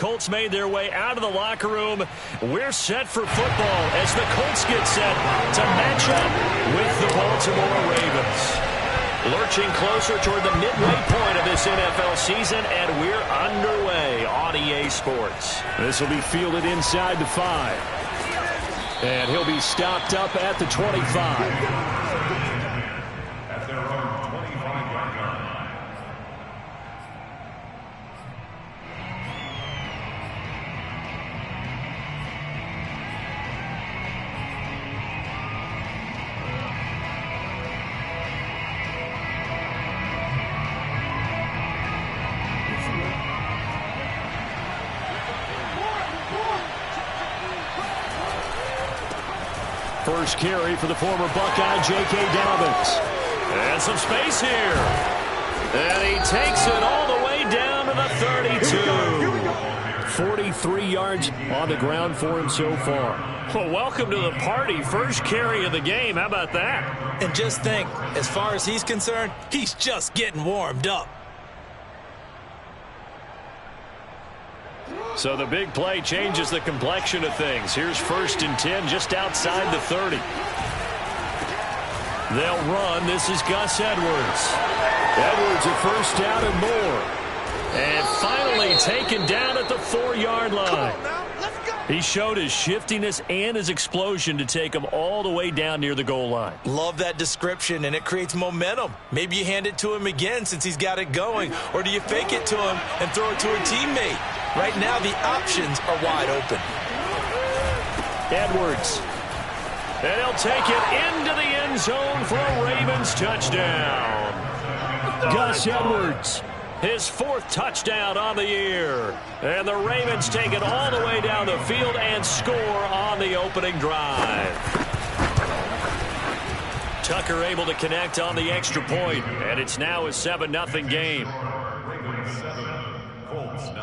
Colts made their way out of the locker room. We're set for football as the Colts get set to match up with the Baltimore Ravens. Lurching closer toward the midway point of this NFL season, and we're underway on EA Sports. This will be fielded inside the 5. And he'll be stopped up at the 25. First carry for the former Buckeye, J.K. Dobbins. And some space here. And he takes it all the way down to the 32. 43 yards on the ground for him so far. Well, welcome to the party. First carry of the game. How about that? And just think, as far as he's concerned, he's just getting warmed up. So the big play changes the complexion of things. Here's 1st and 10 just outside the 30. They'll run. This is Gus Edwards. Edwards a first down and more. And finally taken down at the 4-yard line. He showed his shiftiness and his explosion to take him all the way down near the goal line. Love that description, and it creates momentum. Maybe you hand it to him again since he's got it going, or do you fake it to him and throw it to a teammate? Right now, the options are wide open. Edwards. And he'll take it into the end zone for a Ravens touchdown. Gus Edwards. His 4th touchdown on the year. And the Ravens take it all the way down the field and score on the opening drive. Tucker able to connect on the extra point, and it's now a 7-0 game. Ravens 7, Colts 0.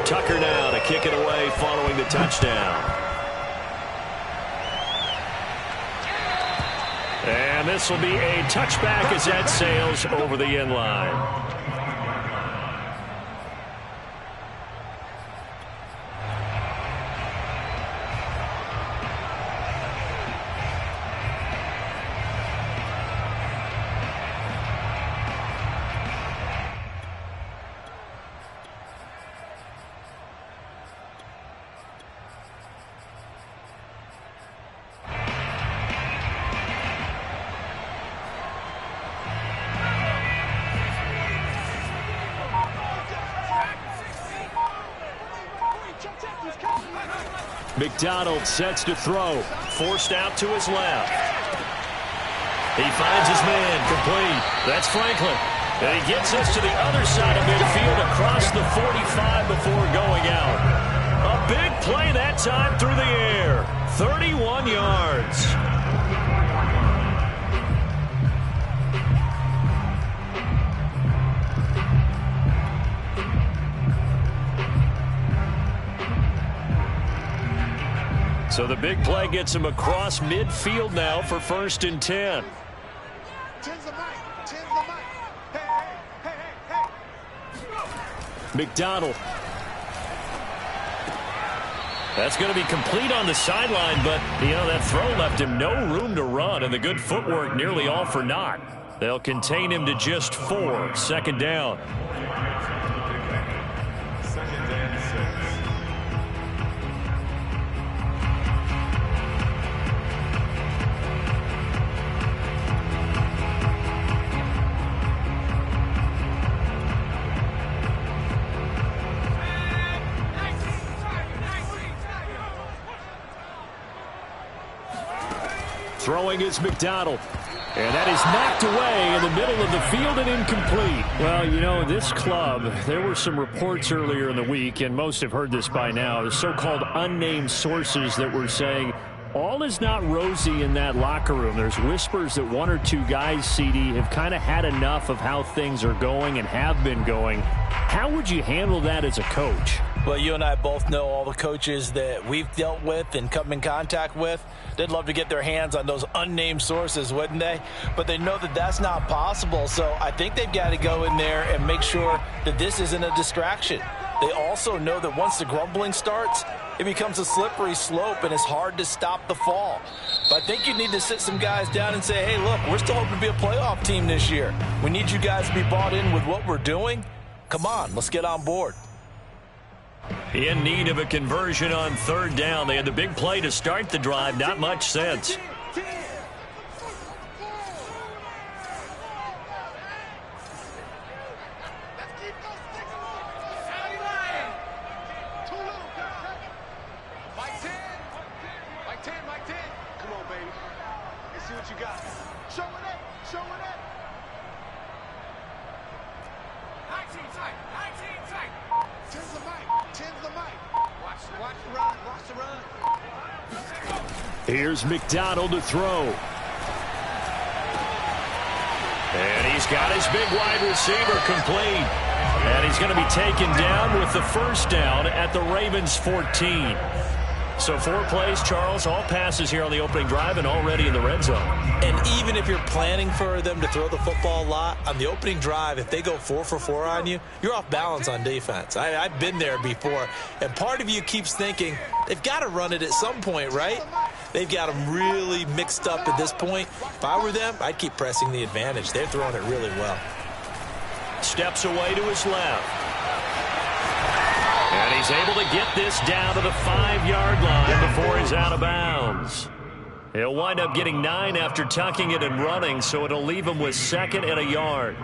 Tucker now to kick it away following the touchdown. And this will be a touchback as that sails over the end line. McDonald sets to throw. Forced out to his left. He finds his man complete. That's Franklin. And he gets us to the other side of midfield across the 45 before going out. A big play that time through the air. 31 yards. So the big play gets him across midfield now for 1st and 10. McDonald. That's going to be complete on the sideline, but, that throw left him no room to run, and the good footwork nearly all for naught. They'll contain him to just 4. 2nd down. Throwing is McDonald. And that is knocked away in the middle of the field and incomplete. Well, this club, there were some reports earlier in the week, and most have heard this by now, the so-called unnamed sources that were saying all is not rosy in that locker room. There's whispers that 1 or 2 guys, CD, have kind of had enough of how things are going and have been going. How would you handle that as a coach? Well, you and I both know all the coaches that we've dealt with and come in contact with. They'd love to get their hands on those unnamed sources, wouldn't they? But they know that that's not possible, so I think they've got to go in there and make sure that this isn't a distraction. They also know that once the grumbling starts, it becomes a slippery slope, and it's hard to stop the fall. But I think you need to sit some guys down and say, hey, look, we're still hoping to be a playoff team this year. We need you guys to be bought in with what we're doing. Come on, let's get on board. In need of a conversion on third down. They had the big play to start the drive. Not much sense. Here's McDonald to throw. And he's got his big wide receiver complete. And he's going to be taken down with the first down at the Ravens' 14. So 4 plays, Charles, all passes here on the opening drive and already in the red zone. And even if you're planning for them to throw the football a lot, on the opening drive, if they go 4 for 4 on you, you're off balance on defense. I've been there before. And part of you keeps thinking, they've got to run it at some point, right? They've got them really mixed up at this point. If I were them, I'd keep pressing the advantage. They're throwing it really well. Steps away to his left. And he's able to get this down to the 5-yard line before he's out of bounds. He'll wind up getting 9 after tucking it and running, so it'll leave him with 2nd and a yard.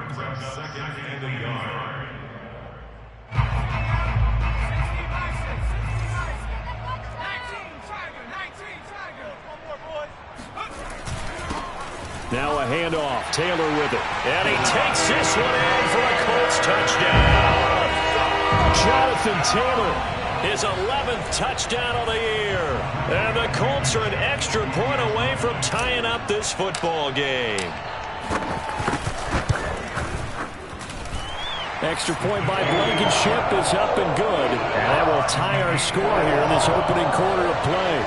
Now a handoff. Taylor with it. And he takes this one in for a Colts touchdown. Jonathan Taylor. His 11th touchdown of the year. And the Colts are an extra point away from tying up this football game. Extra point by Blankenship is up and good. And that will tie our score here in this opening quarter of play.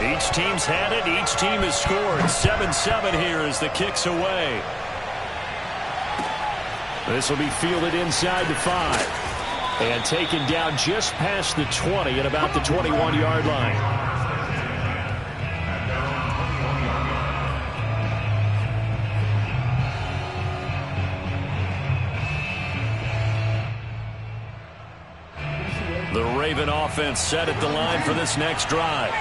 Each team's had it. Each team has scored. 7-7 here as the kick's away. This will be fielded inside the 5. And taken down just past the 20 at about the 21-yard line. The Raven offense set at the line for this next drive.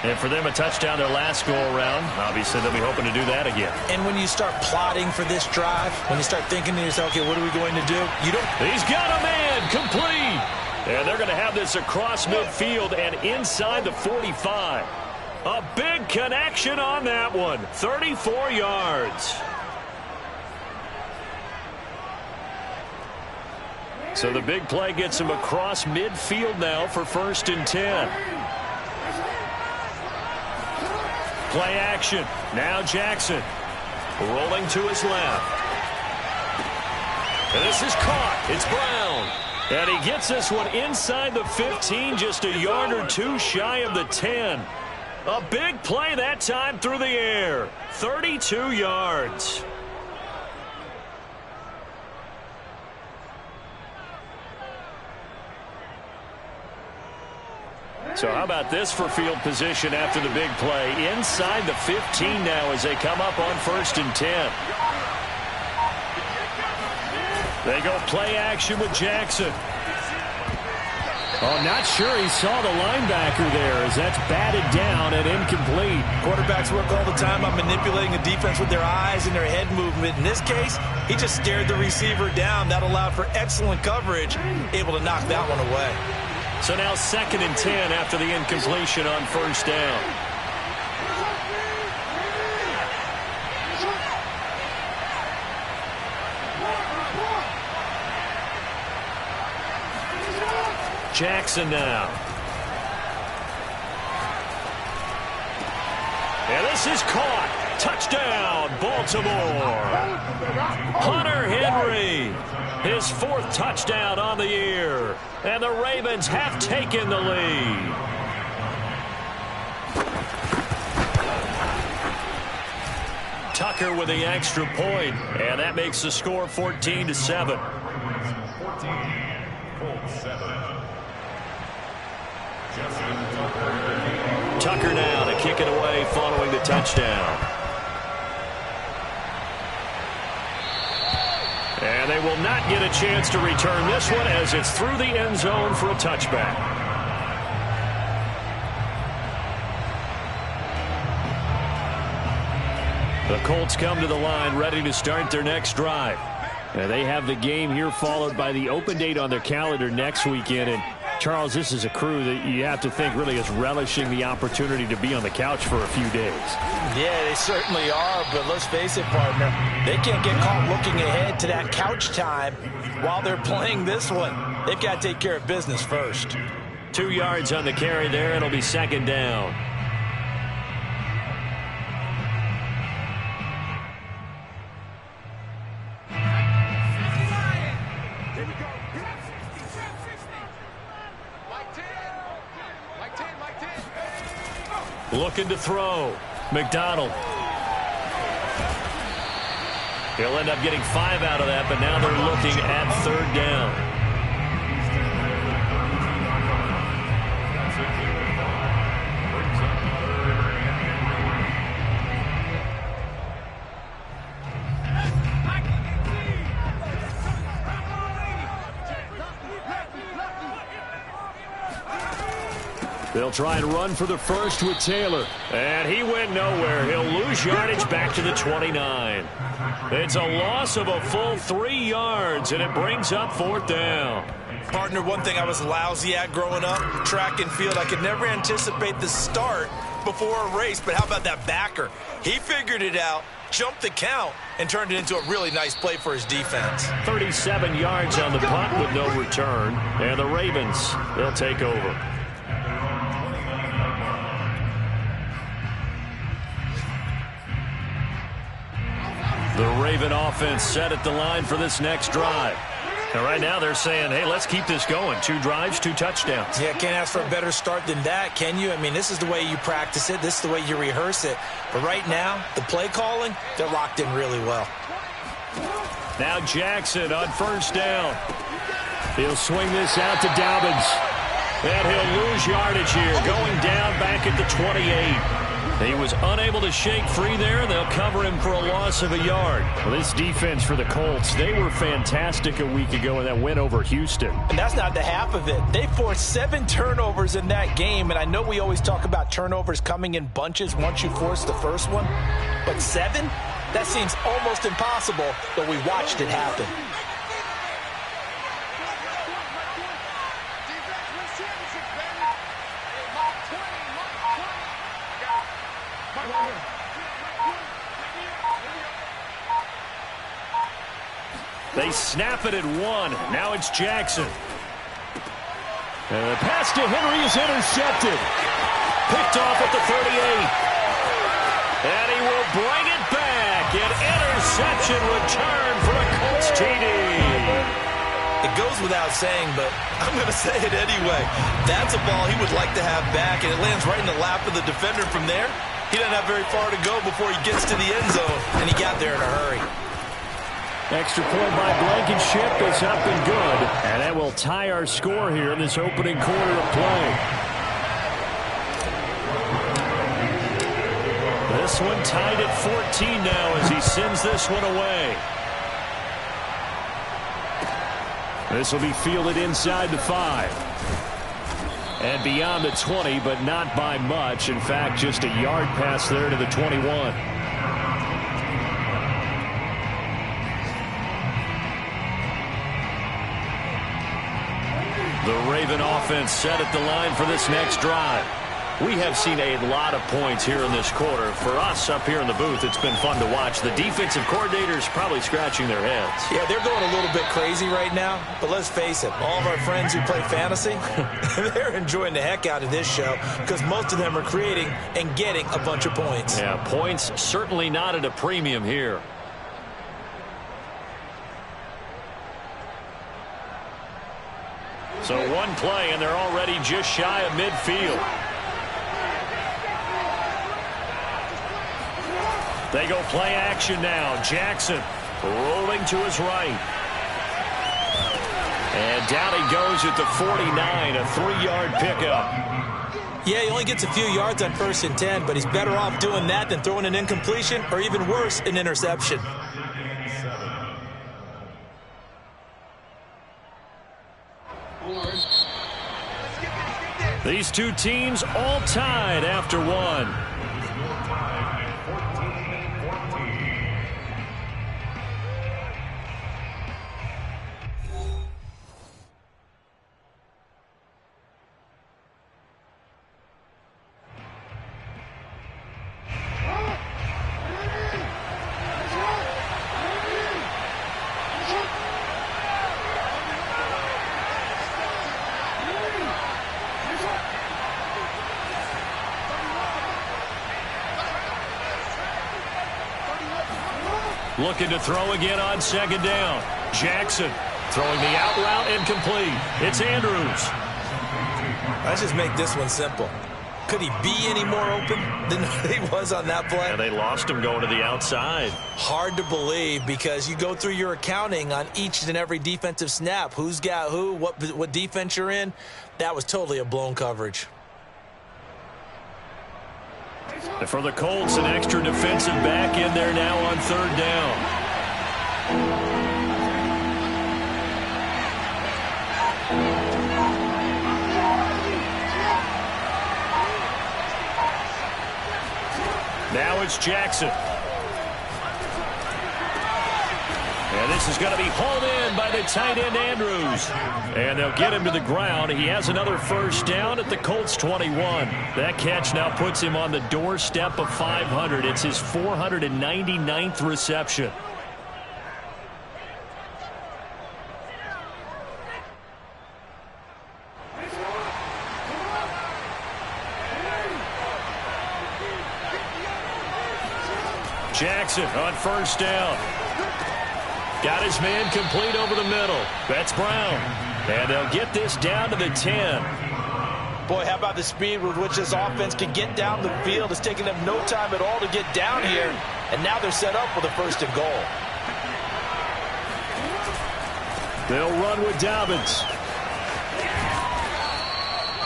And for them, a touchdown their last go-around. Obviously, they'll be hoping to do that again. And when you start plotting for this drive, when you start thinking to yourself, okay, what are we going to do? You don't. He's got a man complete. And they're going to have this across midfield and inside the 45. A big connection on that one. 34 yards. So the big play gets him across midfield now for 1st and 10. Play action. Now Jackson. Rolling to his left. And this is caught. It's Brown. And he gets this one inside the 15, just a yard or 2 shy of the 10. A big play that time through the air. 32 yards. So how about this for field position after the big play? Inside the 15 now as they come up on 1st and 10. They go play action with Jackson. Oh, not sure he saw the linebacker there as that's batted down and incomplete. Quarterbacks work all the time on manipulating the defense with their eyes and their head movement. In this case, he just stared the receiver down. That allowed for excellent coverage, able to knock that one away. So now 2nd and 10 after the incompletion on 1st down. Jackson now. And this is caught. Touchdown, Baltimore. Hunter Henry, his 4th touchdown on the year. And the Ravens have taken the lead. Tucker with the extra point, and that makes the score 14-7. 14, Colts 7. Tucker now to kick it away following the touchdown. And they will not get a chance to return this one as it's through the end zone for a touchback. The Colts come to the line ready to start their next drive. And they have the game here followed by the open date on their calendar next weekend. And Charles, this is a crew that you have to think really is relishing the opportunity to be on the couch for a few days. Yeah, they certainly are, but let's face it, partner. They can't get caught looking ahead to that couch time while they're playing this one. They've got to take care of business first. 2 yards on the carry there. It'll be 2nd down. Looking to throw. McDonald. He'll end up getting 5 out of that, but now they're looking at 3rd down. They'll try and run for the first with Taylor. And he went nowhere. He'll lose yardage back to the 29. It's a loss of a full 3 yards, and it brings up 4th down. Partner, one thing I was lousy at growing up, track and field. I could never anticipate the start before a race, but how about that backer? He figured it out, jumped the count, and turned it into a really nice play for his defense. 37 yards on the punt with no return. And the Ravens, they'll take over. The Raven offense set at the line for this next drive. And right now they're saying, hey, let's keep this going. 2 drives, 2 touchdowns. Yeah, can't ask for a better start than that, can you? I mean, this is the way you practice it. This is the way you rehearse it. But right now, the play calling, they're locked in really well. Now Jackson on 1st down. He'll swing this out to Dobbins. And he'll lose yardage here, going down back at the 28. He was unable to shake free there. They'll cover him for a loss of a yard. Well, this defense for the Colts, they were fantastic a week ago in that win over Houston. And that's not the half of it. They forced 7 turnovers in that game, and I know we always talk about turnovers coming in bunches once you force the first one, but 7? That seems almost impossible, but we watched it happen. They snap it at 1. Now it's Jackson. And the pass to Henry is intercepted. Picked off at the 38. And he will bring it back. An interception return for a Colts TD. It goes without saying, but I'm going to say it anyway. That's a ball he would like to have back, and it lands right in the lap of the defender from there. He doesn't have very far to go before he gets to the end zone, and he got there in a hurry. Extra point by Blankenship is up and good. And that will tie our score here in this opening quarter of play. This one tied at 14 now as he sends this one away. This will be fielded inside the 5. And beyond the 20, but not by much. In fact, just a yard pass there to the 21. The Raven offense set at the line for this next drive. We have seen a lot of points here in this quarter. For us up here in the booth, it's been fun to watch. The defensive coordinators probably scratching their heads. Yeah, they're going a little bit crazy right now, but let's face it, all of our friends who play fantasy, they're enjoying the heck out of this show because most of them are creating and getting a bunch of points. Yeah, points certainly not at a premium here. So one play, and they're already just shy of midfield. They go play action now. Jackson rolling to his right. And down he goes at the 49, a 3-yard pickup. Yeah, he only gets a few yards on 1st and 10, but he's better off doing that than throwing an incompletion or even worse, an interception. These two teams all tied after one. Looking to throw again on 2nd down. Jackson throwing the out route incomplete. It's Andrews. Let's just make this one simple. Could he be any more open than he was on that play? And they lost him going to the outside. Hard to believe because you go through your accounting on each and every defensive snap. Who's got who, what defense you're in. That was totally a blown coverage. And for the Colts, an extra defensive back in there now on 3rd down. Now it's Jackson. And this is going to be hauled in by the tight end, Andrews. And they'll get him to the ground. He has another 1st down at the Colts 21. That catch now puts him on the doorstep of 500. It's his 499th reception. Jackson on 1st down. Got his man complete over the middle. That's Brown. And they'll get this down to the 10. Boy, how about the speed with which this offense can get down the field? It's taking them no time at all to get down here. And now they're set up with a 1st and goal. They'll run with Dobbins.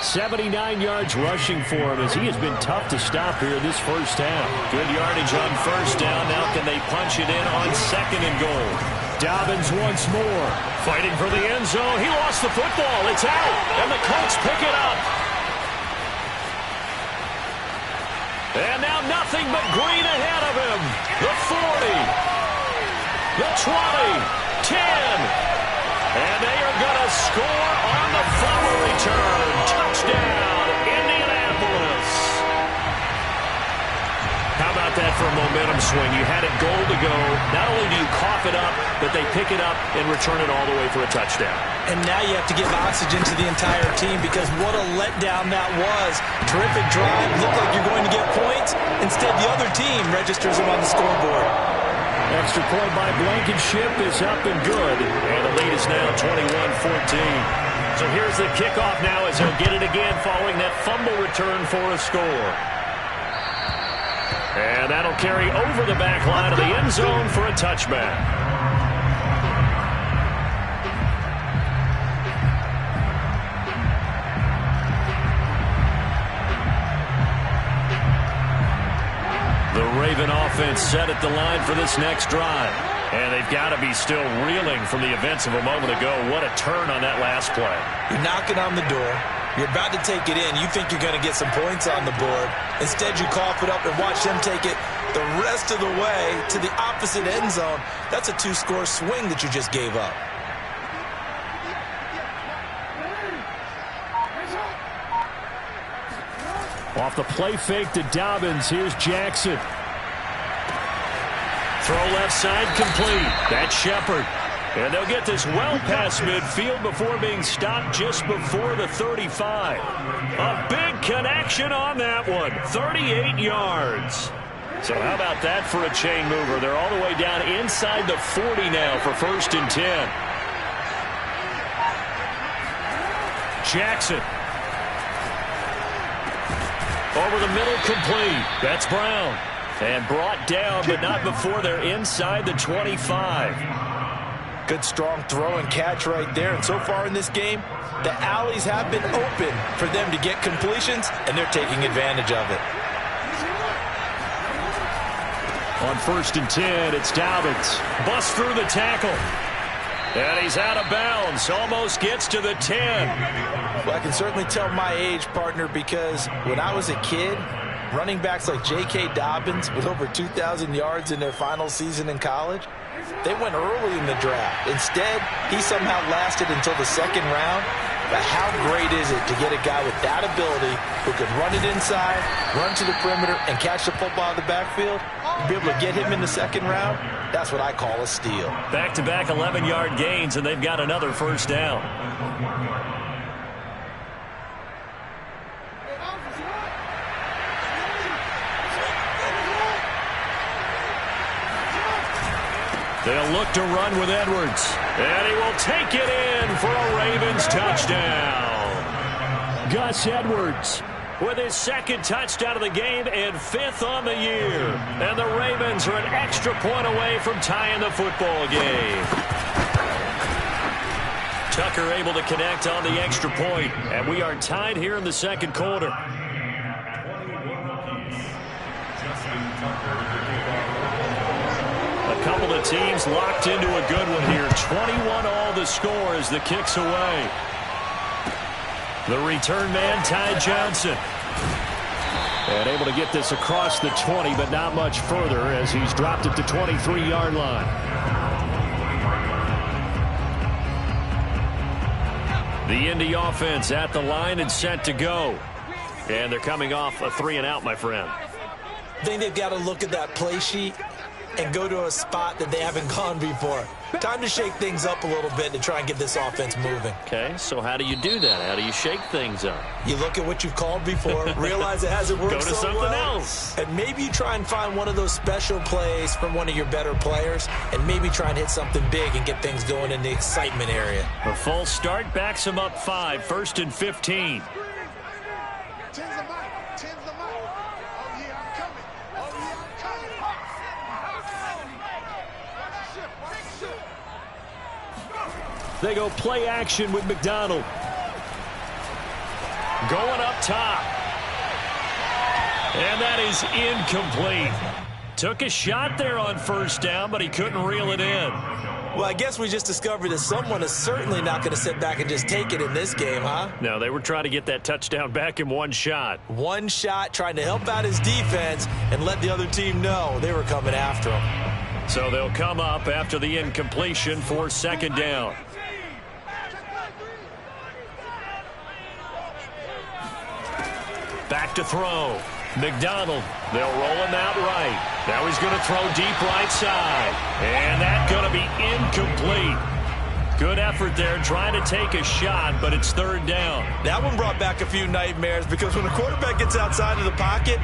79 yards rushing for him as he has been tough to stop here this 1st half. Good yardage on 1st down. Now can they punch it in on 2nd and goal? Dobbins once more. Fighting for the end zone. He lost the football. It's out. And the Colts pick it up. And now nothing but green ahead of him. The 40. The 20. 10. And they are going to score on the fumble return. Touchdown, Indianapolis. How about that for a momentum swing? You had it goal to go. Not only do you cough it up, but they pick it up and return it all the way for a touchdown. And now you have to give oxygen to the entire team because what a letdown that was. Terrific drive. Looked like you're going to get points. Instead, the other team registers them on the scoreboard. Extra point by Blankenship is up and good. And the lead is now 21-14. So here's the kickoff now as he'll get it again following that fumble return for a score. And that'll carry over the back line of the end zone for a touchback. The Raven offense set at the line for this next drive. And they've got to be still reeling from the events of a moment ago. What a turn on that last play. You're knocking on the door. You're about to take it in. You think you're going to get some points on the board. Instead, you cough it up and watch them take it the rest of the way to the opposite end zone. That's a 2-score swing that you just gave up. Off the play fake to Dobbins. Here's Jackson. Throw left side complete. That's Shepard. And they'll get this well past midfield before being stopped just before the 35. A big connection on that one. 38 yards. So how about that for a chain mover? They're all the way down inside the 40 now for 1st and 10. Jackson. Over the middle, complete. That's Brown. And brought down, but not before they're inside the 25. Good strong throw and catch right there. And so far in this game, the alleys have been open for them to get completions, and they're taking advantage of it. On 1st and 10, it's Dobbins. Busts through the tackle. And he's out of bounds. Almost gets to the 10. Well, I can certainly tell my age, partner, because when I was a kid, running backs like J.K. Dobbins with over 2,000 yards in their final season in college, they went early in the draft. Instead, he somehow lasted until the 2nd round. But how great is it to get a guy with that ability who can run it inside, run to the perimeter, and catch the football in the backfield? To be able to get him in the 2nd round, that's what I call a steal. Back-to-back 11-yard gains, and they've got another 1st down. They'll look to run with Edwards. And he will take it in for a Ravens touchdown. Gus Edwards with his 2nd touchdown of the game and 5th on the year. And the Ravens are an extra point away from tying the football game. Tucker able to connect on the extra point. And we are tied here in the 2nd quarter. A couple of teams locked into a good one here. 21 all the score as the kick's away. The return man, Ty Johnson. And able to get this across the 20, but not much further as he's dropped it to 23-yard line. The Indy offense at the line and set to go. And they're coming off a 3-and-out, my friend. I think they've got to look at that play sheet and go to a spot that they haven't gone before. Time to shake things up a little bit to try and get this offense moving. Okay, so how do you do that? How do you shake things up? You look at what you've called before, realize it hasn't worked so well. Go to something else. And maybe you try and find one of those special plays from one of your better players, and maybe try and hit something big and get things going in the excitement area. A false start backs him up 5, 1st and 15. They go play action with McDonald. Going up top. And that is incomplete. Took a shot there on 1st down, but he couldn't reel it in. Well, I guess we just discovered that someone is certainly not going to sit back and just take it in this game, huh? No, they were trying to get that touchdown back in one shot. One shot, trying to help out his defense and let the other team know they were coming after him. So they'll come up after the incompletion for 2nd down. Back to throw. McDonald. They'll roll him out right. Now he's going to throw deep right side. And that's going to be incomplete. Good effort there trying to take a shot, but it's 3rd down. That one brought back a few nightmares because when a quarterback gets outside of the pocket,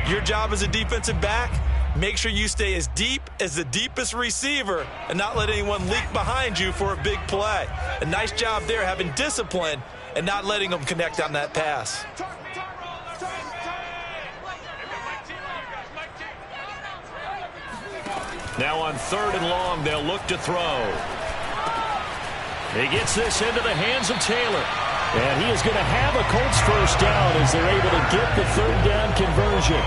your job as a defensive back, make sure you stay as deep as the deepest receiver and not let anyone leak behind you for a big play. A nice job there having discipline and not letting them connect on that pass. Now on 3rd and long, they'll look to throw. He gets this into the hands of Taylor. And he is going to have a Colts 1st down as they're able to get the 3rd down conversion.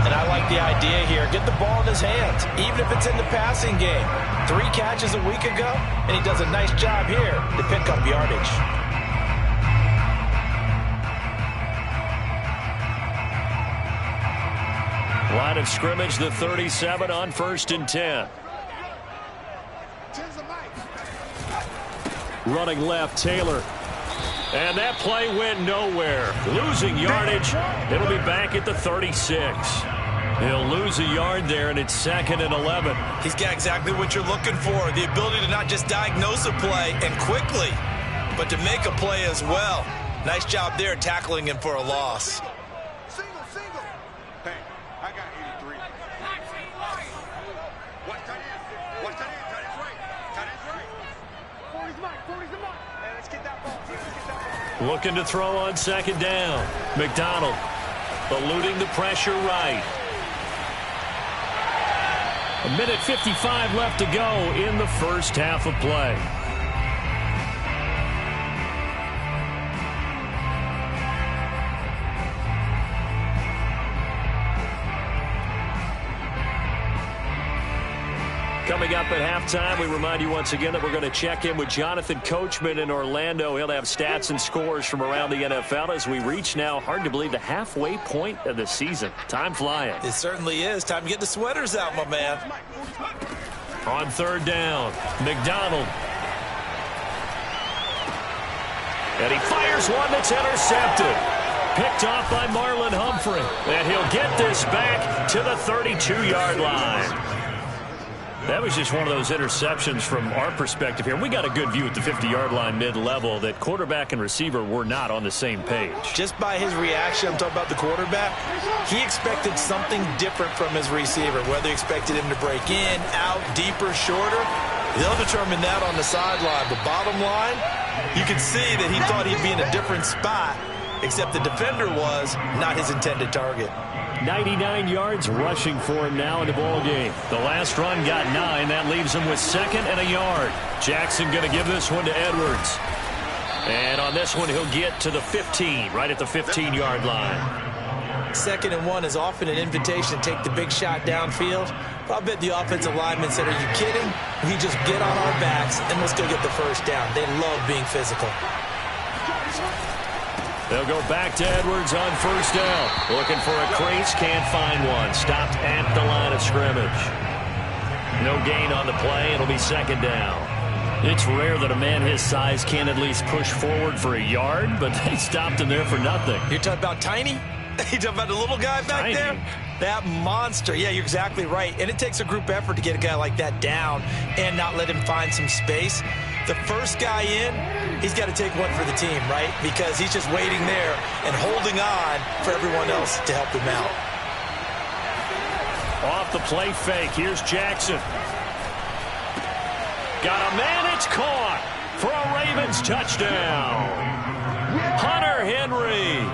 And I like the idea here. Get the ball in his hands, even if it's in the passing game. 3 catches a week ago, and he does a nice job here to pick up yardage. Line of scrimmage, the 37 on 1st and 10. Running left, Taylor. And that play went nowhere. Losing yardage. It'll be back at the 36. He'll lose a yard there, and it's 2nd and 11. He's got exactly what you're looking for, the ability to not just diagnose a play and quickly, but to make a play as well. Nice job there tackling him for a loss. Single. Hey, I got 83. What's that in? What's that in? Tight end's right. Tight end's right. 40's the mark. 40's the mark. Hey, let's get that ball. Let's get that ball. Looking to throw on 2nd down. McDonald eluding the pressure right. 1:55 left to go in the first half of play. Coming up at halftime, we remind you once again that we're going to check in with Jonathan Coachman in Orlando. He'll have stats and scores from around the NFL as we reach now, hard to believe, the halfway point of the season. Time flying. It certainly is. Time to get the sweaters out, my man. On 3rd down, McDonald. And he fires one that's intercepted. Picked off by Marlon Humphrey. And he'll get this back to the 32-yard line. That was just one of those interceptions from our perspective here. We got a good view at the 50-yard line mid-level that quarterback and receiver were not on the same page. Just by his reaction, I'm talking about the quarterback, he expected something different from his receiver, whether he expected him to break in, out, deeper, shorter. They'll determine that on the sideline. But bottom line, you can see that he thought he'd be in a different spot, except the defender was not his intended target. 99 yards rushing for him now in the ball game. The last run got 9. That leaves him with 2nd and a yard. Jackson going to give this one to Edwards. And on this one, he'll get to the 15, right at the 15-yard line. 2nd and 1 is often an invitation to take the big shot downfield. But I bet the offensive linemen said, are you kidding? We just get on our backs and let's go get the first down. They love being physical. They'll go back to Edwards on 1st down. Looking for a crease, can't find one. Stopped at the line of scrimmage. No gain on the play. It'll be 2nd down. It's rare that a man his size can at least push forward for a yard, but they stopped him there for nothing. You're talking about Tiny? You talking about the little guy back there? That monster. Yeah, you're exactly right. And it takes a group effort to get a guy like that down and not let him find some space. The first guy in, he's got to take one for the team, right? Because he's just waiting there and holding on for everyone else to help him out. Off the play fake, here's Jackson. Got a man, it's caught for a Ravens touchdown. Hunter Henry.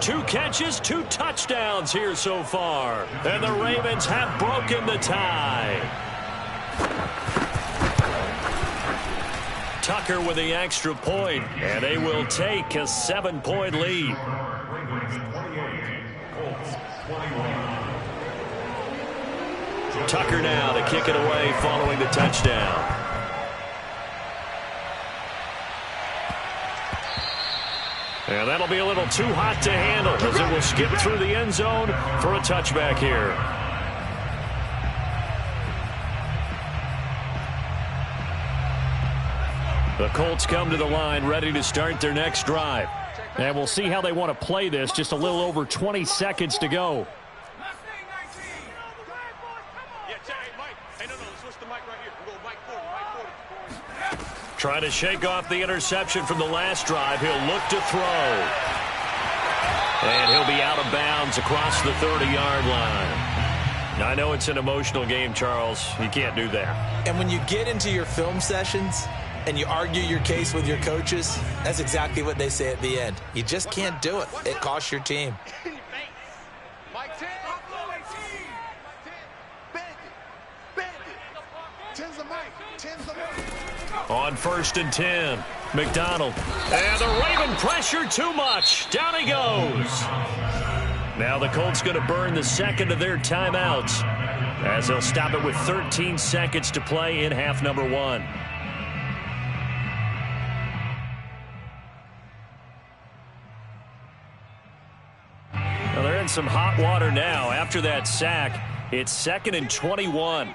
2 catches, 2 touchdowns here so far. And the Ravens have broken the tie. Tucker with the extra point, and they will take a 7-point lead. Tucker now to kick it away following the touchdown. And that'll be a little too hot to handle as it will skip through the end zone for a touchback here. The Colts come to the line ready to start their next drive. And we'll see how they want to play this. Just a little over 20 seconds to go. Trying to shake off the interception from the last drive. He'll look to throw. And he'll be out of bounds across the 30-yard line. Now, I know it's an emotional game, Charles. You can't do that. And when you get into your film sessions and you argue your case with your coaches, that's exactly what they say at the end. You just can't do it. It costs your team. On 1st and 10, McDonald. And the Raven pressure too much. Down he goes. Now the Colts going to burn the 2nd of their timeouts as they'll stop it with 13 seconds to play in half number 1. Well, they're in some hot water now. After that sack, it's 2nd and 21.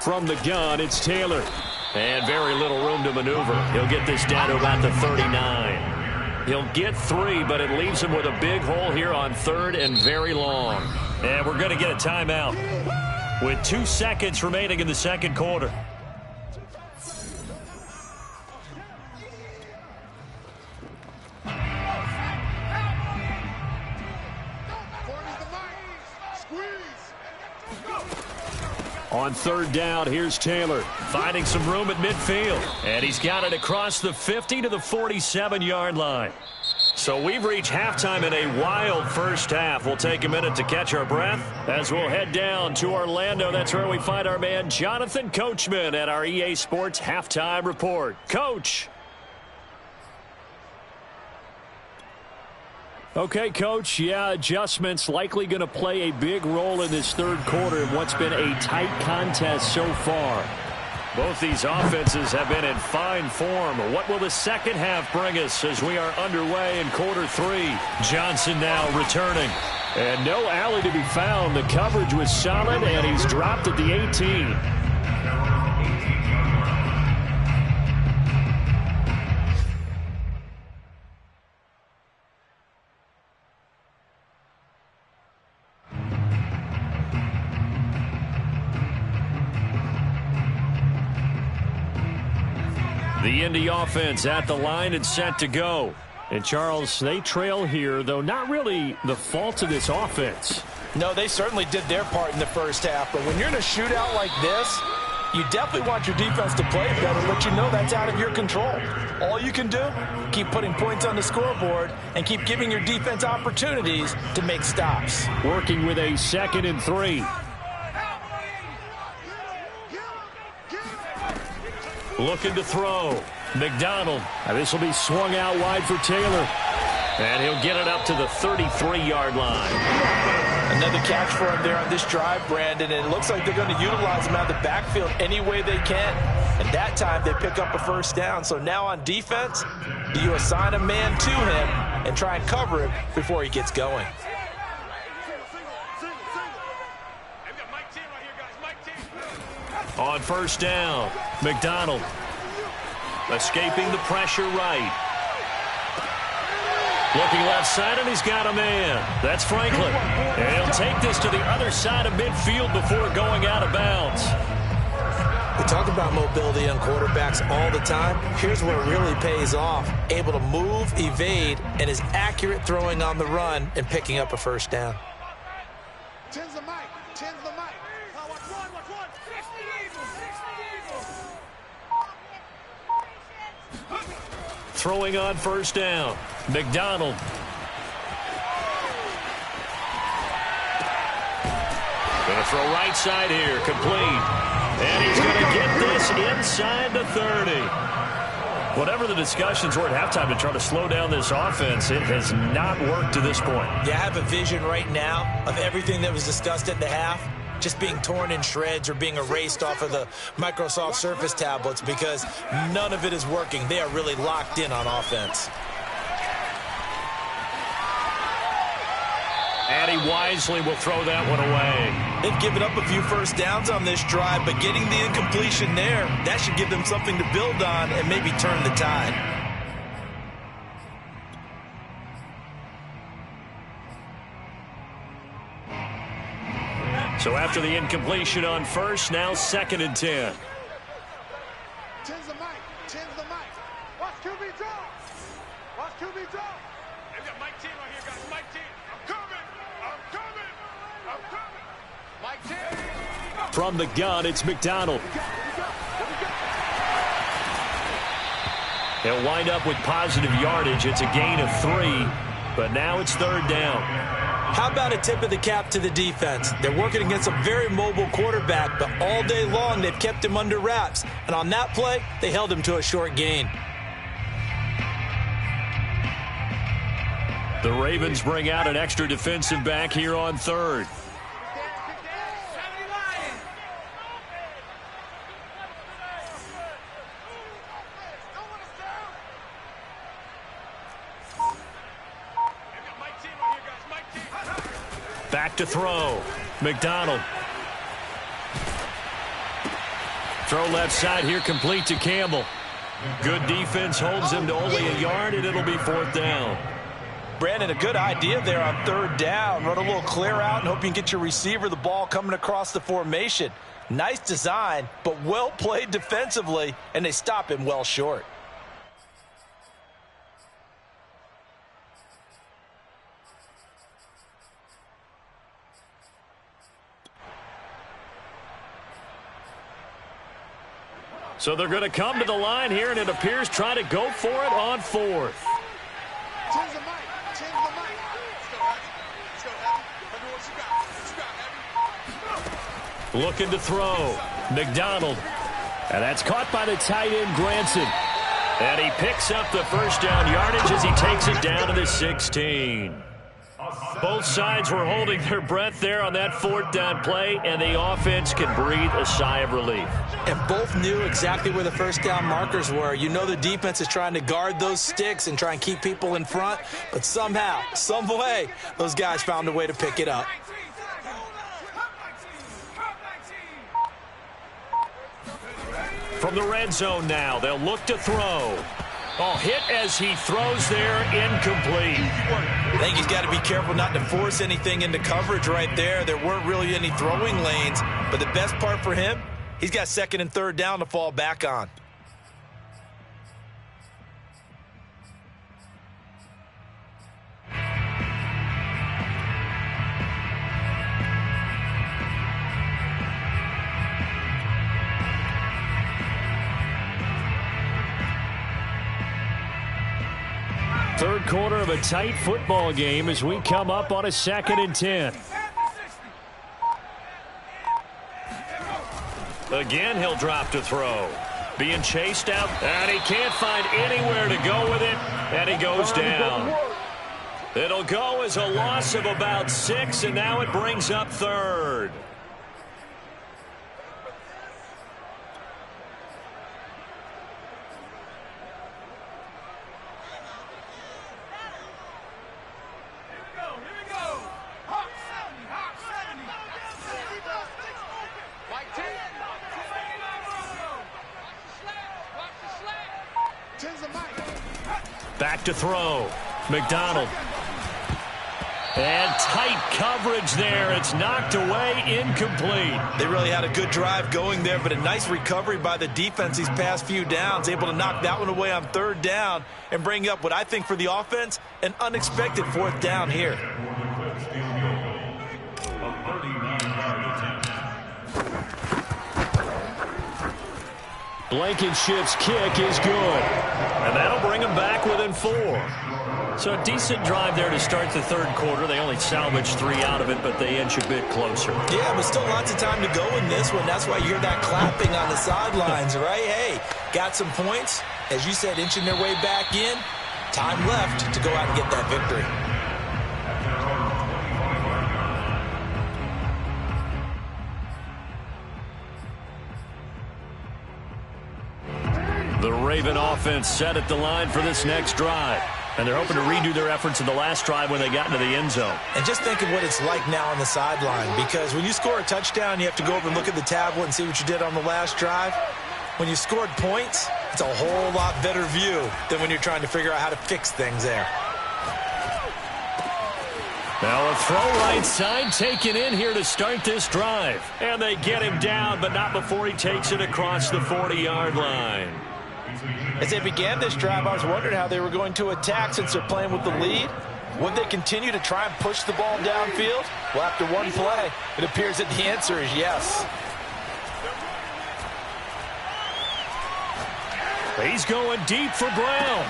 From the gun, it's Taylor. And very little room to maneuver. He'll get this down to about the 39. He'll get 3, but it leaves him with a big hole here on 3rd and very long. And we're going to get a timeout with 2 seconds remaining in the second quarter. On 3rd down, here's Taylor finding some room at midfield. And he's got it across the 50 to the 47-yard line. So we've reached halftime in a wild first half. We'll take a minute to catch our breath as we'll head down to Orlando. That's where we find our man Jonathan Coachman at our EA Sports Halftime Report. Coach. Okay, Coach, yeah, adjustments likely going to play a big role in this third quarter in what's been a tight contest so far. Both these offenses have been in fine form. What will the second half bring us as we are underway in quarter 3? Johnson now returning. And no alley to be found. The coverage was solid, and he's dropped at the 18. The Indy offense at the line and set to go. And, Charles, they trail here, though not really the fault of this offense. No, they certainly did their part in the first half. But when you're in a shootout like this, you definitely want your defense to play better, but you know that's out of your control. All you can do, keep putting points on the scoreboard and keep giving your defense opportunities to make stops. Working with a 2nd and 3. Looking to throw. McDonald. This will be swung out wide for Taylor. And he'll get it up to the 33-yard line. Another catch for him there on this drive, Brandon. And it looks like they're going to utilize him out of the backfield any way they can. And that time they pick up a first down. So now on defense, do you assign a man to him and try and cover him before he gets going? On first down, McDonald escaping the pressure right. Looking left side, and he's got a man. That's Franklin. And he'll take this to the other side of midfield before going out of bounds. We talk about mobility on quarterbacks all the time. Here's where it really pays off. Able to move, evade, and is accurate throwing on the run and picking up a first down. Tens the mic. Tens the mic. Watch one. Throwing on first down. McDonald. Going to throw right side here. Complete. And he's going to get this inside the 30. Whatever the discussions were at halftime to try to slow down this offense, it has not worked to this point. Yeah, I have a vision right now of everything that was discussed at the half just being torn in shreds or being erased off of the Microsoft Surface tablets because none of it is working. They are really locked in on offense. And he wisely will throw that one away. They've given up a few first downs on this drive, but getting the incompletion there, that should give them something to build on and maybe turn the tide. So after the incompletion on first, now 2nd and 10. Tens the mic. Tens the mic. Watch QB drop. Watch QB drop. They've got Mike 10 right here, guys. Mike 10. I'm coming. Mike 10. From the gun, it's McDonald. He'll wind up with positive yardage. It's a gain of 3, but now it's 3rd down. How about a tip of the cap to the defense? They're working against a very mobile quarterback, but all day long they've kept him under wraps. And on that play, they held him to a short gain. The Ravens bring out an extra defensive back here on 3rd. Back to throw. McDonald. Throw left side here, complete to Campbell. Good defense holds him to only a yard, and it'll be 4th down. Brandon, a good idea there on 3rd down. Run a little clear out and hope you can get your receiver the ball coming across the formation. Nice design, but well played defensively, and they stop him well short. So they're going to come to the line here, and it appears trying to go for it on 4th. Looking to throw. McDonald. And that's caught by the tight end, Granson. And he picks up the first down yardage as he takes it down to the 16. Both sides were holding their breath there on that 4th down play, and the offense can breathe a sigh of relief. And both knew exactly where the first down markers were. You know the defense is trying to guard those sticks and try and keep people in front, but somehow, some way, those guys found a way to pick it up. From the red zone now, they'll look to throw. Oh, hit as he throws there, incomplete. I think he's got to be careful not to force anything into coverage right there. There weren't really any throwing lanes, but the best part for him, he's got 2nd and 3rd down to fall back on. Third quarter of a tight football game as we come up on a 2nd and 10. Again, he'll drop to throw. Being chased out, and he can't find anywhere to go with it, and he goes down. It'll go as a loss of about 6, and now it brings up 3rd. Back to throw. McDonald. And tight coverage there. It's knocked away, incomplete. They really had a good drive going there, but a nice recovery by the defense these past few downs. Able to knock that one away on 3rd down and bring up what I think for the offense, an unexpected 4th down here. Blankenship's kick is good. And that'll bring them back within 4. So a decent drive there to start the 3rd quarter. They only salvaged 3 out of it, but they inch a bit closer. Yeah, but still lots of time to go in this one. That's why you hear that clapping on the sidelines, right? Hey, got some points. As you said, inching their way back in. Time left to go out and get that victory. The Raven offense set at the line for this next drive. And they're hoping to redo their efforts in the last drive when they got into the end zone. And just think of what it's like now on the sideline, because when you score a touchdown, you have to go over and look at the tablet and see what you did on the last drive. When you scored points, it's a whole lot better view than when you're trying to figure out how to fix things there. Now a throw right side taken in here to start this drive. And they get him down, but not before he takes it across the 40-yard line. As they began this drive, I was wondering how they were going to attack since they're playing with the lead. Would they continue to try and push the ball downfield? Well, after one play, it appears that the answer is yes. He's going deep for Brown.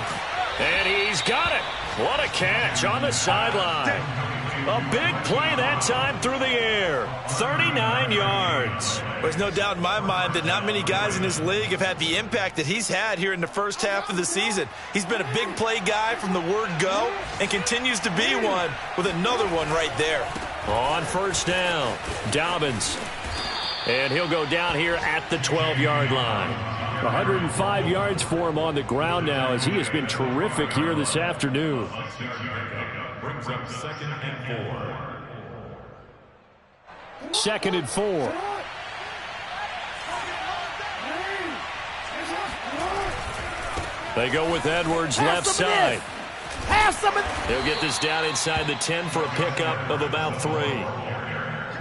And he's got it. What a catch on the sideline. A big play that time through the air. 39 yards. There's no doubt in my mind that not many guys in this league have had the impact that he's had here in the first half of the season. He's been a big play guy from the word go and continues to be one with another one right there. On first down, Dobbins. And he'll go down here at the 12-yard line. 105 yards for him on the ground now as he has been terrific here this afternoon. Brings up 2nd and 4. 2nd and 4. They go with Edwards left side. He'll get this down inside the 10 for a pickup of about 3.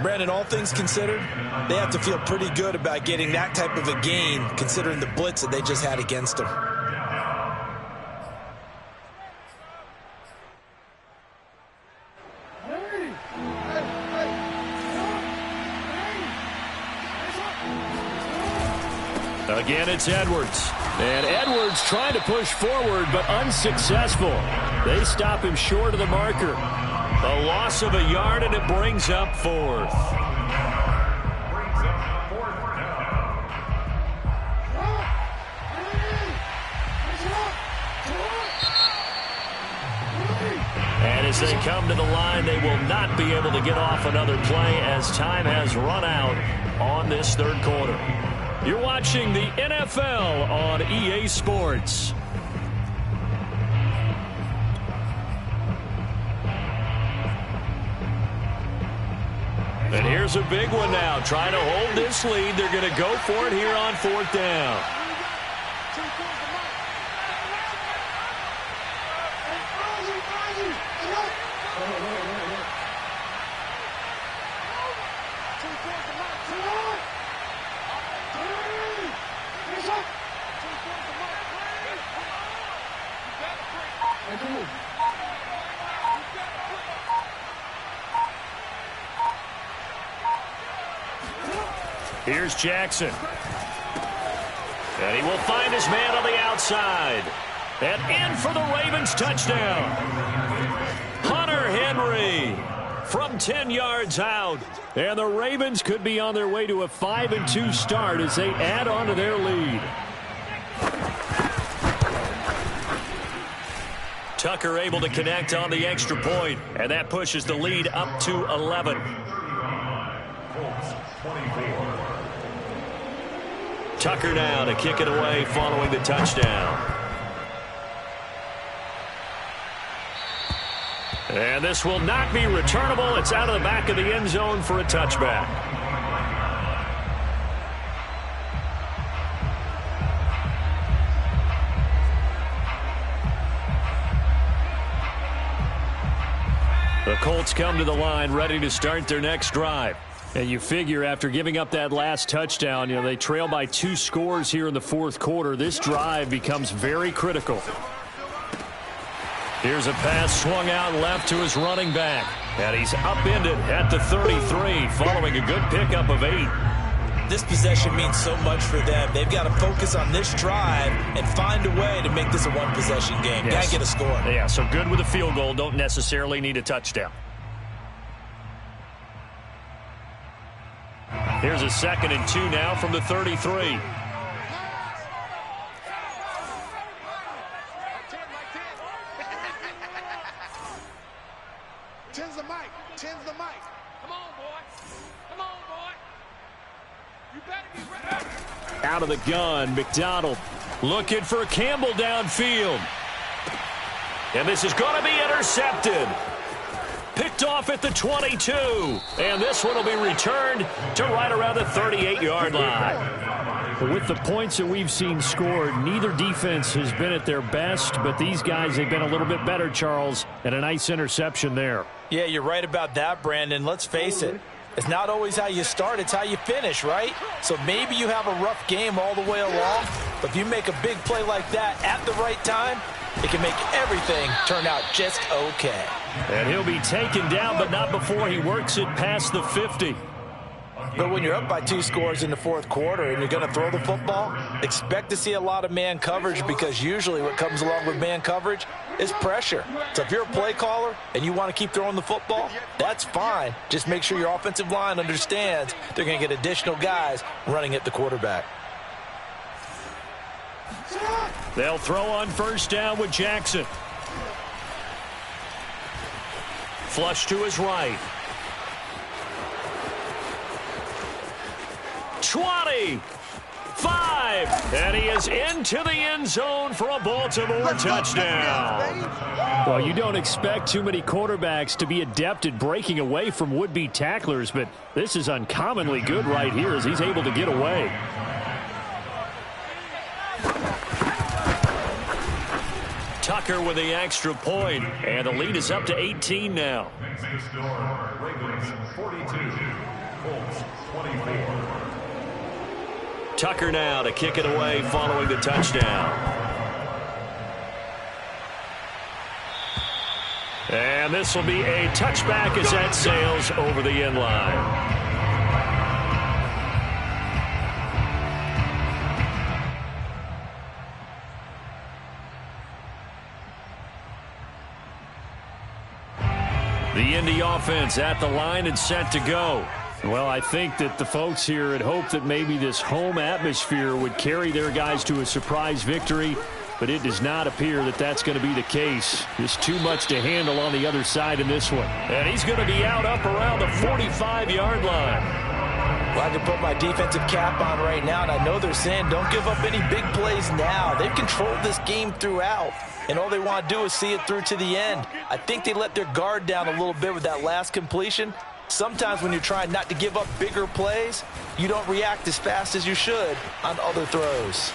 Brandon, all things considered, they have to feel pretty good about getting that type of a gain considering the blitz that they just had against them. Again, it's Edwards. And Edwards trying to push forward, but unsuccessful. They stop him short of the marker. A loss of a yard, and it brings up 4th. And as they come to the line, they will not be able to get off another play as time has run out on this third quarter. You're watching the NFL on EA Sports. And here's a big one now. Trying to hold this lead. They're going to go for it here on 4th down. Here's Jackson. And he will find his man on the outside. And in for the Ravens touchdown. Hunter Henry from 10 yards out. And the Ravens could be on their way to a 5-2 start as they add on to their lead. Tucker able to connect on the extra point, and that pushes the lead up to 11. Tucker now to kick it away following the touchdown. And this will not be returnable. It's out of the back of the end zone for a touchback. The Colts come to the line ready to start their next drive. And you figure after giving up that last touchdown, they trail by 2 scores here in the 4th quarter. This drive becomes very critical. Here's a pass swung out left to his running back. And he's upended at the 33 following a good pickup of 8. This possession means so much for them. They've got to focus on this drive and find a way to make this a one-possession game. Yes. Got to get a score. Yeah, so good with a field goal. Don't necessarily need a touchdown. Here's a 2nd and 2 now from the 33. Tens the mic. Tens the mic. Come on, boy. Come on, boy. You better be ready. Out of the gun, McDonald looking for Campbell downfield. And this is going to be intercepted. Picked off at the 22. And this one will be returned to right around the 38-yard line. With the points that we've seen scored, neither defense has been at their best, but these guys have been a little bit better, Charles, and a nice interception there. Yeah, you're right about that, Brandon. Let's face it. It's not always how you start, it's how you finish, right? So maybe you have a rough game all the way along, but if you make a big play like that at the right time, it can make everything turn out just okay. And he'll be taken down, but not before he works it past the 50. But when you're up by 2 scores in the 4th quarter and you're going to throw the football, expect to see a lot of man coverage because usually what comes along with man coverage is pressure. So if you're a play caller and you want to keep throwing the football, that's fine. Just make sure your offensive line understands they're going to get additional guys running at the quarterback. They'll throw on 1st down with Jackson. Flush to his right. 20, 5, and he is into the end zone for a Baltimore touchdown. Well, you don't expect too many quarterbacks to be adept at breaking away from would-be tacklers, but this is uncommonly good right here as he's able to get away. Tucker with the extra point, and the lead is up to 18 now. Next to score, Ravens 42, Colts 24. Tucker now to kick it away following the touchdown. And this will be a touchback as that sails over the end line. The Indy offense at the line and set to go. Well, I think that the folks here had hoped that maybe this home atmosphere would carry their guys to a surprise victory, but it does not appear that that's going to be the case. Just too much to handle on the other side in this one. And he's going to be out up around the 45-yard line. Well, I can put my defensive cap on right now, and I know they're saying don't give up any big plays now. They've controlled this game throughout, and all they want to do is see it through to the end. I think they let their guard down a little bit with that last completion. Sometimes when you're trying not to give up bigger plays, you don't react as fast as you should on other throws.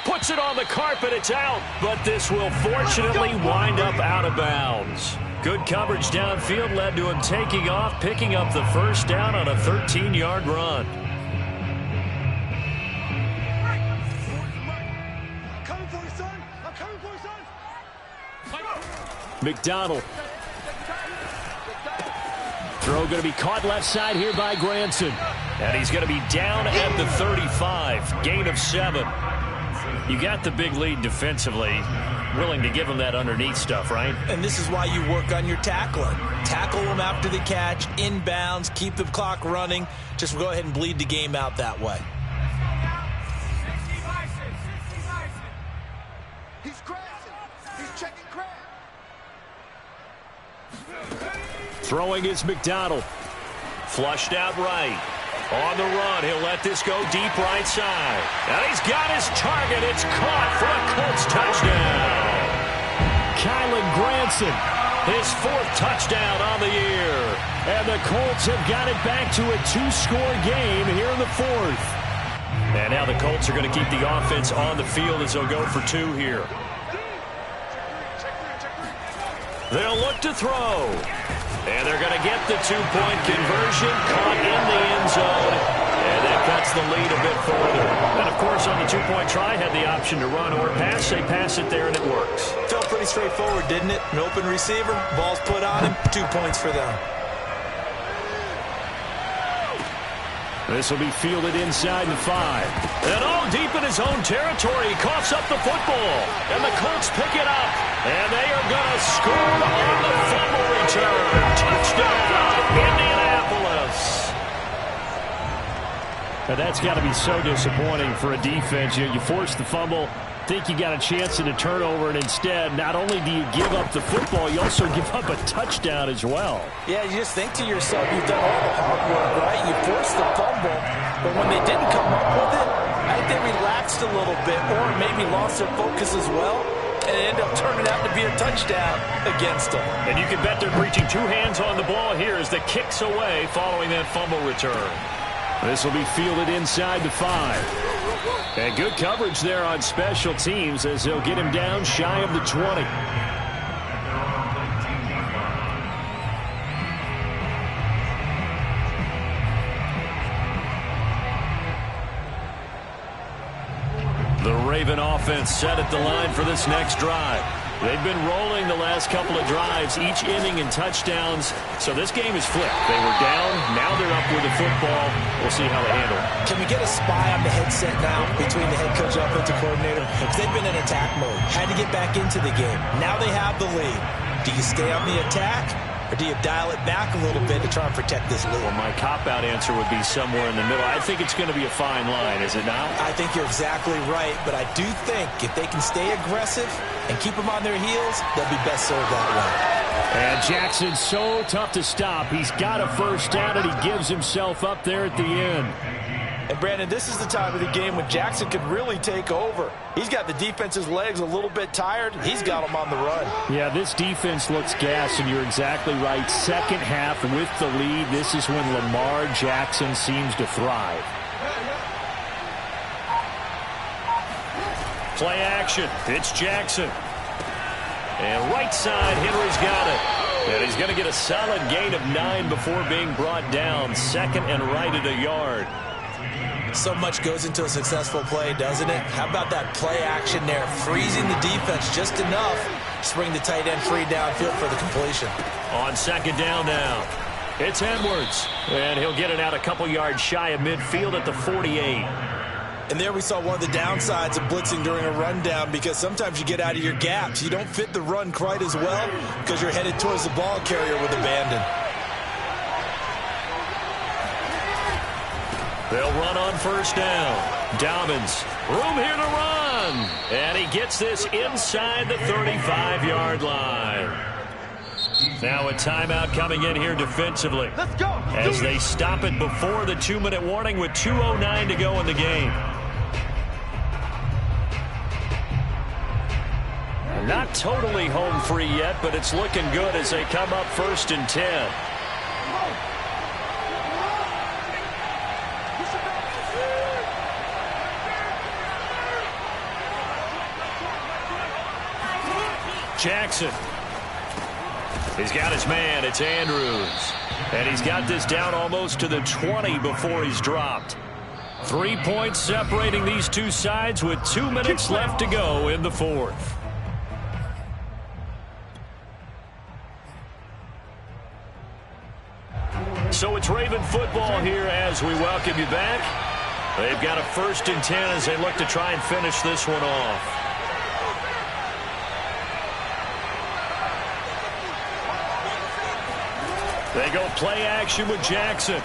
Puts it on the carpet, it's out, but this will fortunately wind up out of bounds. Good coverage downfield led to him taking off, picking up the first down on a 13-yard run. I'm coming for you, son. I'm coming for you, son. McDonald. Throw going to be caught left side here by Granson. And he's going to be down at the 35. Gain of 7. You got the big lead defensively. Willing to give him that underneath stuff, right? And this is why you work on your tackling. Tackle them after the catch, inbounds, keep the clock running. Just go ahead and bleed the game out that way. He's crashing. He's checking crash. Throwing is McDonald. Flushed out right. On the run, he'll let this go deep right side. And he's got his target. It's caught for a Colts touchdown. Kylan Granson, his 4th touchdown on the year. And the Colts have got it back to a 2-score game here in the 4th. And now the Colts are going to keep the offense on the field as they'll go for 2 here. They'll look to throw. And they're going to get the 2-point conversion, caught in the end zone, and that cuts the lead a bit further. And, of course, on the 2-point try, had the option to run or pass. They pass it there, and it works. Felt pretty straightforward, didn't it? An open receiver, ball's put on him, 2 points for them. This will be fielded inside the 5. And all deep in his own territory, he coughs up the football. And the Colts pick it up. And they are going to score on the fumble return. Touchdown, Indianapolis. Now that's got to be so disappointing for a defense. You force the fumble, think you got a chance at a turnover, and instead, not only do you give up the football, you also give up a touchdown as well. Yeah, you just think to yourself, you've done all the hard work, right? You forced the fumble, but when they didn't come up with it, I think they relaxed a little bit or maybe lost their focus as well, and it ended up turning out to be a touchdown against them. And you can bet they're preaching 2 hands on the ball here as the kick's away following that fumble return. This will be fielded inside the 5. And good coverage there on special teams as they'll get him down shy of the 20. The Raven offense set at the line for this next drive. They've been rolling the last couple of drives, each inning in touchdowns, so this game is flipped. They were down, now they're up with the football. We'll see how they handle it. Can we get a spy on the headset now between the head coach and offensive coordinator? Because they've been in attack mode, had to get back into the game. Now they have the lead. Do you stay on the attack, or do you dial it back a little bit to try and protect this lead? Well, my cop-out answer would be somewhere in the middle. I think it's going to be a fine line, is it not? I think you're exactly right, but I do think if they can stay aggressive and keep them on their heels, they'll be best served that way. And Jackson's so tough to stop. He's got a first down, and he gives himself up there at the end. And, Brandon, this is the time of the game when Jackson could really take over. He's got the defense's legs a little bit tired. He's got them on the run. Yeah, this defense looks gassed, and you're exactly right. Second half with the lead, this is when Lamar Jackson seems to thrive. Play action. It's Jackson. And right side, Henry's got it. And he's going to get a solid gain of 9 before being brought down. Second and right at a yard. So much goes into a successful play, doesn't it? How about that play action there? Freezing the defense just enough to bring the tight end free downfield for the completion. On second down now, it's Edwards. And he'll get it out a couple yards shy of midfield at the 48. And there we saw one of the downsides of blitzing during a rundown, because sometimes you get out of your gaps. You don't fit the run quite as well because you're headed towards the ball carrier with abandon. They'll run on first down. Dobbins, room here to run. And he gets this inside the 35-yard line. Now a timeout coming in here defensively. Let's go. As they stop it before the 2-minute warning with 2:09 to go in the game. Not totally home free yet, but it's looking good as they come up 1st and 10. Jackson. He's got his man. It's Andrews. And he's got this down almost to the 20 before he's dropped. 3 points separating these two sides with 2 minutes left to go in the fourth. So it's Raven football here as we welcome you back. They've got a 1st and 10 as they look to try and finish this one off. They go play action with Jackson.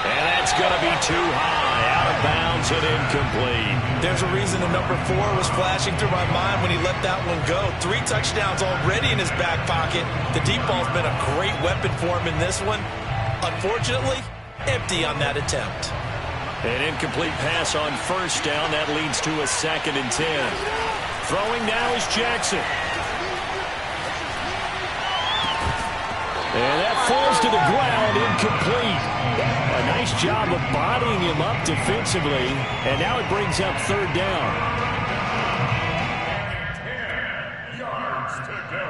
And that's going to be too high. Out of bounds and incomplete. There's a reason the number 4 was flashing through my mind when he let that one go. 3 touchdowns already in his back pocket. The deep ball's been a great weapon for him in this one. Unfortunately, empty on that attempt. An incomplete pass on first down. That leads to a 2nd and 10. Throwing now is Jackson. And that falls to the ground, incomplete. A nice job of bodying him up defensively. And now it brings up 3rd down. 10 yards to go.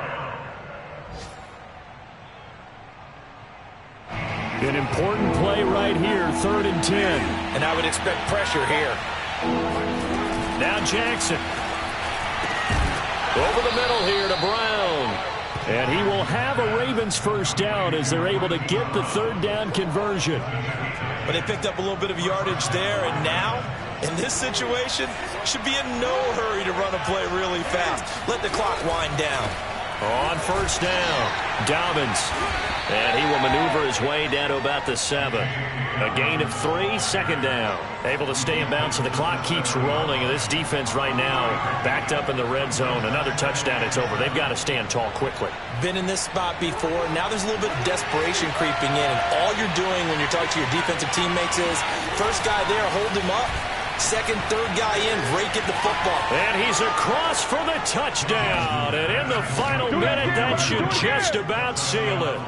An important play right here, 3rd and 10. And I would expect pressure here. Now Jackson. Over the middle here to Brown. And he will have a Ravens 1st down as they're able to get the 3rd down conversion. But they picked up a little bit of yardage there, and now, in this situation, should be in no hurry to run a play really fast. Let the clock wind down. On first down, Dobbins. And he will maneuver his way down to about the 7. A gain of 3, 2nd down. Able to stay in bounds, so the clock keeps rolling. And this defense right now backed up in the red zone. Another touchdown, it's over. They've got to stand tall quickly. Been in this spot before. Now there's a little bit of desperation creeping in. And all you're doing when you're talking to your defensive teammates is, first guy there, hold him up. Second, third guy in, rake at the football. And he's across for the touchdown. And in the final minute, that should just about seal it.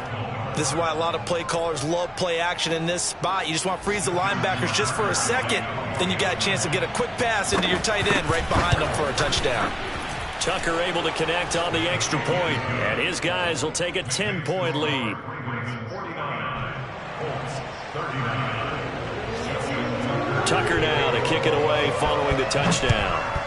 This is why a lot of play callers love play action in this spot. You just want to freeze the linebackers just for a second. Then you got a chance to get a quick pass into your tight end right behind them for a touchdown. Tucker able to connect on the extra point. And his guys will take a 10-point lead. Tucker now to kick it away following the touchdown.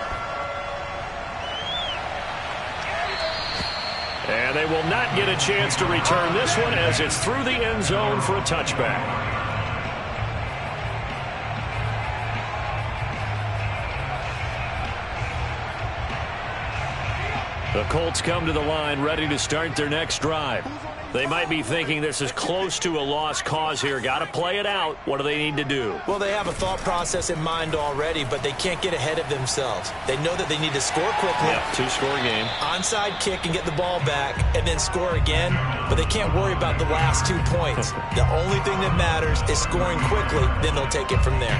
And they will not get a chance to return this one as it's through the end zone for a touchback. The Colts come to the line ready to start their next drive. They might be thinking this is close to a lost cause here. Got to play it out. What do they need to do? Well, they have a thought process in mind already, but they can't get ahead of themselves. They know that they need to score quickly. Yep, 2-score game. Onside kick and get the ball back and then score again, but they can't worry about the last 2 points. The only thing that matters is scoring quickly, then they'll take it from there.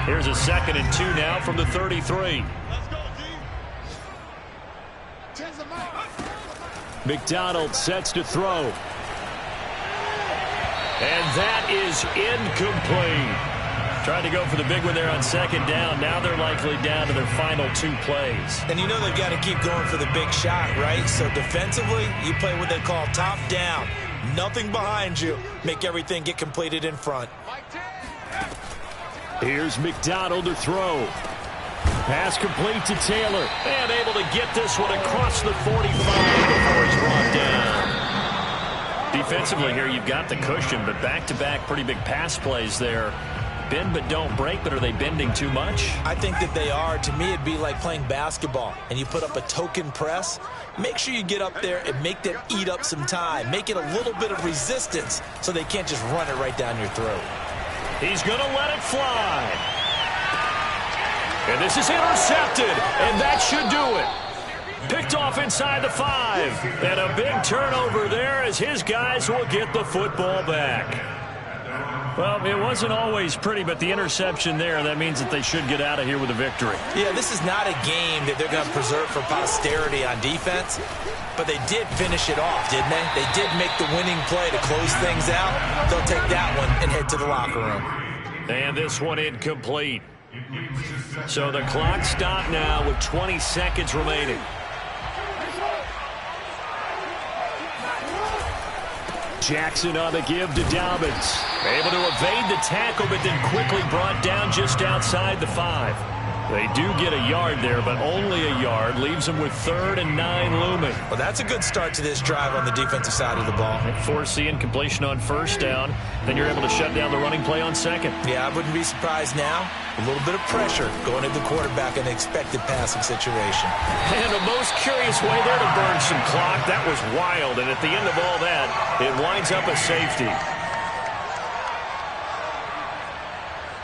Here's a 2nd and 2 now from the 33. McDonald sets to throw. And that is incomplete. Tried to go for the big one there on second down. Now they're likely down to their final 2 plays. And you know they've got to keep going for the big shot, right? So defensively, you play what they call top down. Nothing behind you. Make everything get completed in front. Here's McDonald to throw. Pass complete to Taylor. And able to get this one across the 45 before he's brought down. Defensively here, you've got the cushion, but back-to-back pretty big pass plays there. Bend but don't break, but are they bending too much? I think that they are. To me, it'd be like playing basketball, and you put up a token press. Make sure you get up there and make them eat up some time. Make it a little bit of resistance so they can't just run it right down your throat. He's going to let it fly. And this is intercepted, and that should do it. Picked off inside the 5. And a big turnover there as his guys will get the football back. Well, it wasn't always pretty, but the interception there, that means that they should get out of here with a victory. Yeah, this is not a game that they're going to preserve for posterity on defense, but they did finish it off, didn't they? They did make the winning play to close things out. They'll take that one and head to the locker room. And this one incomplete. So the clock stopped now with 20 seconds remaining. Jackson on the give to Dobbins. Able to evade the tackle, but then quickly brought down just outside the 5. They do get a yard there, but only a yard. Leaves them with 3rd and 9 looming. Well, that's a good start to this drive on the defensive side of the ball. Force the incompletion on 1st down. Then you're able to shut down the running play on 2nd. Yeah, I wouldn't be surprised now. A little bit of pressure going at the quarterback in an expected passing situation. And a most curious way there to burn some clock. That was wild, and at the end of all that, it winds up a safety.